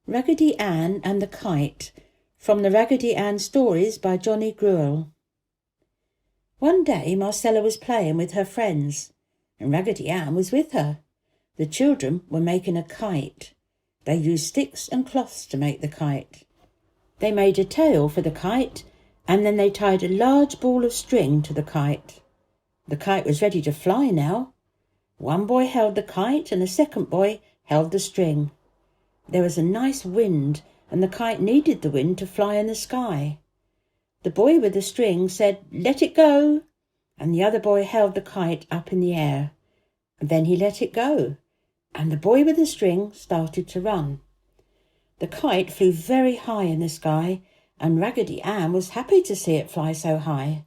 Raggedy Ann and the Kite, from the Raggedy Ann stories by Jonny Gruelle. One day Marcella was playing with her friends, and Raggedy Ann was with her. The children were making a kite. They used sticks and cloths to make the kite. They made a tail for the kite, and then they tied a large ball of string to the kite. The kite was ready to fly now. One boy held the kite and the second boy held the string. There was a nice wind, and the kite needed the wind to fly in the sky. The boy with the string said, "Let it go," and the other boy held the kite up in the air. And then he let it go, and the boy with the string started to run. The kite flew very high in the sky, and Raggedy Ann was happy to see it fly so high.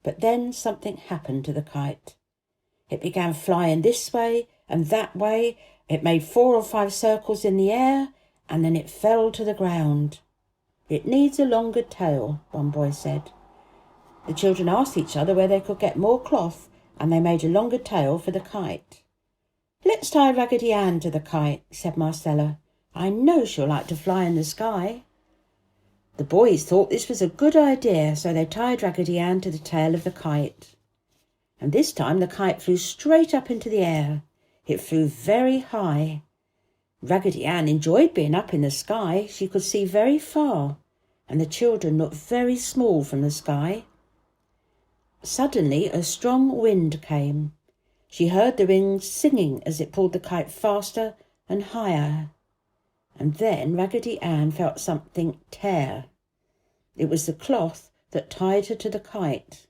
But then something happened to the kite. It began flying this way and that way. It made 4 or 5 circles in the air, and then it fell to the ground. "It needs a longer tail," one boy said. The children asked each other where they could get more cloth, and they made a longer tail for the kite. "Let's tie Raggedy Ann to the kite," said Marcella. "I know she'll like to fly in the sky." The boys thought this was a good idea, so they tied Raggedy Ann to the tail of the kite. And this time the kite flew straight up into the air. It flew very high. Raggedy Ann enjoyed being up in the sky. She could see very far, and the children looked very small from the sky. Suddenly a strong wind came. She heard the wind singing as it pulled the kite faster and higher. And then Raggedy Ann felt something tear. It was the cloth that tied her to the kite.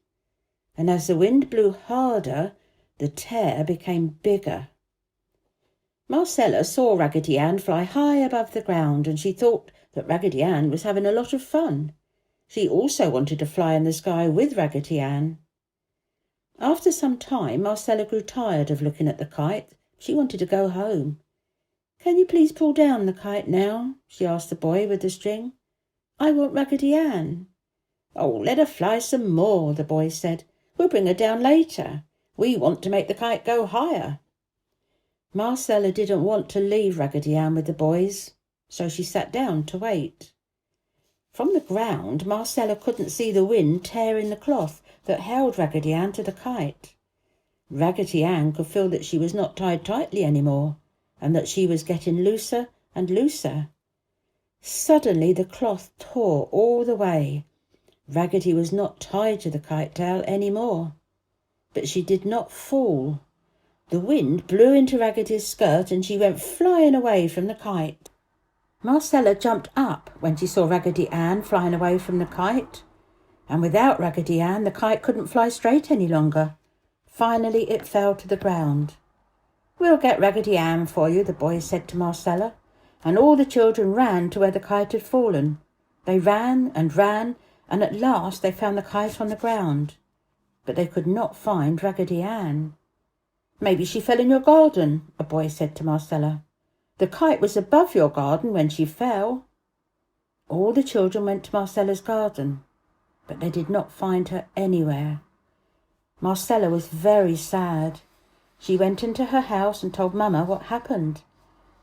And as the wind blew harder, the tear became bigger. Marcella saw Raggedy Ann fly high above the ground, and she thought that Raggedy Ann was having a lot of fun. She also wanted to fly in the sky with Raggedy Ann. After some time, Marcella grew tired of looking at the kite. She wanted to go home. "Can you please pull down the kite now?" she asked the boy with the string. "I want Raggedy Ann." "Oh, let her fly some more," the boy said. "We'll bring her down later. We want to make the kite go higher." Marcella didn't want to leave Raggedy Ann with the boys, so she sat down to wait. From the ground, Marcella couldn't see the wind tearing the cloth that held Raggedy Ann to the kite. Raggedy Ann could feel that she was not tied tightly anymore, and that she was getting looser and looser. Suddenly the cloth tore all the way. Raggedy was not tied to the kite tail any more. But she did not fall. The wind blew into Raggedy's skirt, and she went flying away from the kite. Marcella jumped up when she saw Raggedy Ann flying away from the kite. And without Raggedy Ann, the kite couldn't fly straight any longer. Finally it fell to the ground. "We'll get Raggedy Ann for you," the boy said to Marcella, and all the children ran to where the kite had fallen. They ran, and at last they found the kite on the ground. But they could not find Raggedy Ann. "Maybe she fell in your garden," a boy said to Marcella. "The kite was above your garden when she fell." All the children went to Marcella's garden, but they did not find her anywhere. Marcella was very sad. She went into her house and told Mama what happened,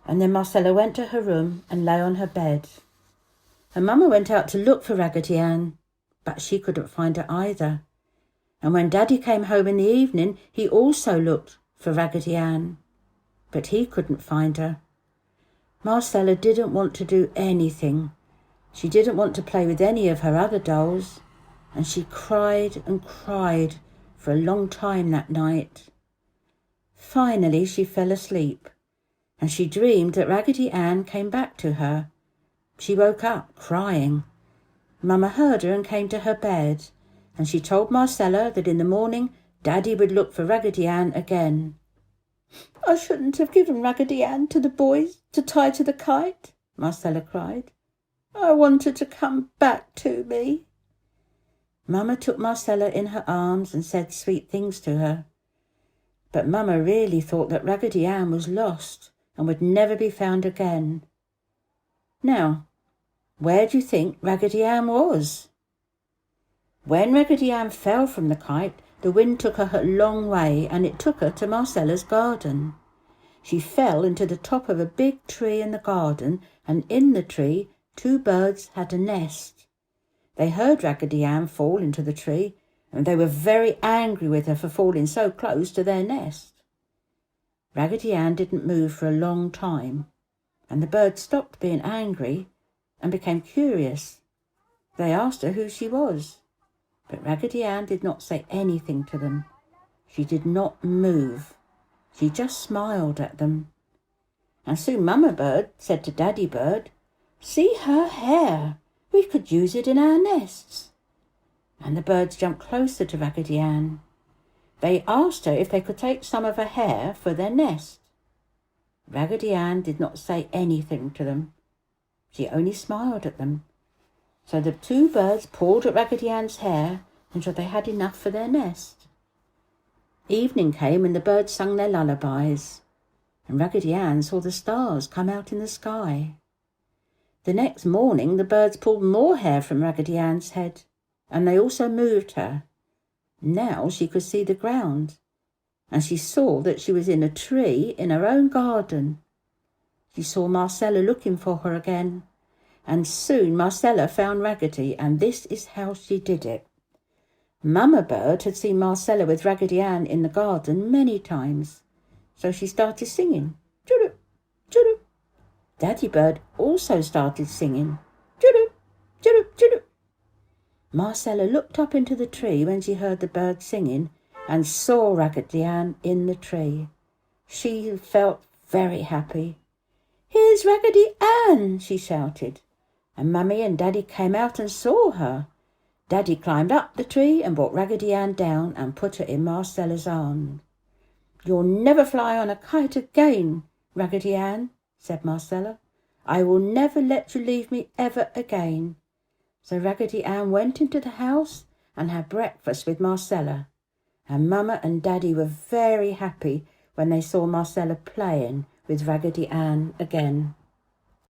and then Marcella went to her room and lay on her bed. And Mama went out to look for Raggedy Ann, but she couldn't find her either. And when Daddy came home in the evening, he also looked for Raggedy Ann, but he couldn't find her. Marcella didn't want to do anything. She didn't want to play with any of her other dolls, and she cried and cried for a long time that night. Finally she fell asleep, and she dreamed that Raggedy Ann came back to her. She woke up crying. Mama heard her and came to her bed, and she told Marcella that in the morning Daddy would look for Raggedy Ann again. "I shouldn't have given Raggedy Ann to the boys to tie to the kite," Marcella cried. "I want her to come back to me." Mama took Marcella in her arms and said sweet things to her. But Mama really thought that Raggedy Ann was lost and would never be found again. Now, where do you think Raggedy Ann was? When Raggedy Ann fell from the kite, the wind took her a long way, and it took her to Marcella's garden. She fell into the top of a big tree in the garden, and in the tree 2 birds had a nest. They heard Raggedy Ann fall into the tree, and they were very angry with her for falling so close to their nest. Raggedy Ann didn't move for a long time, and the birds stopped being angry and became curious. They asked her who she was, but Raggedy Ann did not say anything to them. She did not move. She just smiled at them. And soon Mamma Bird said to Daddy Bird, "See her hair. We could use it in our nests." And the birds jumped closer to Raggedy Ann. They asked her if they could take some of her hair for their nest. Raggedy Ann did not say anything to them. She only smiled at them. So the 2 birds pulled at Raggedy Ann's hair until they had enough for their nest. Evening came and the birds sung their lullabies, and Raggedy Ann saw the stars come out in the sky. The next morning the birds pulled more hair from Raggedy Ann's head, and they also moved her. Now she could see the ground, and she saw that she was in a tree in her own garden. She saw Marcella looking for her again, and soon Marcella found Raggedy, and this is how she did it. Mamma Bird had seen Marcella with Raggedy Ann in the garden many times, so she started singing, "Choo-doo, choo-doo." Daddy Bird also started singing, "Choo-doo, choo-doo, choo-doo." Marcella looked up into the tree when she heard the bird singing and saw Raggedy Ann in the tree. She felt very happy. "Here's Raggedy Ann!" she shouted, and Mummy and Daddy came out and saw her. Daddy climbed up the tree and brought Raggedy Ann down and put her in Marcella's arms. "You'll never fly on a kite again, Raggedy Ann," said Marcella. "I will never let you leave me ever again." So Raggedy Ann went into the house and had breakfast with Marcella, and Mama and Daddy were very happy when they saw Marcella playing with Raggedy Ann again.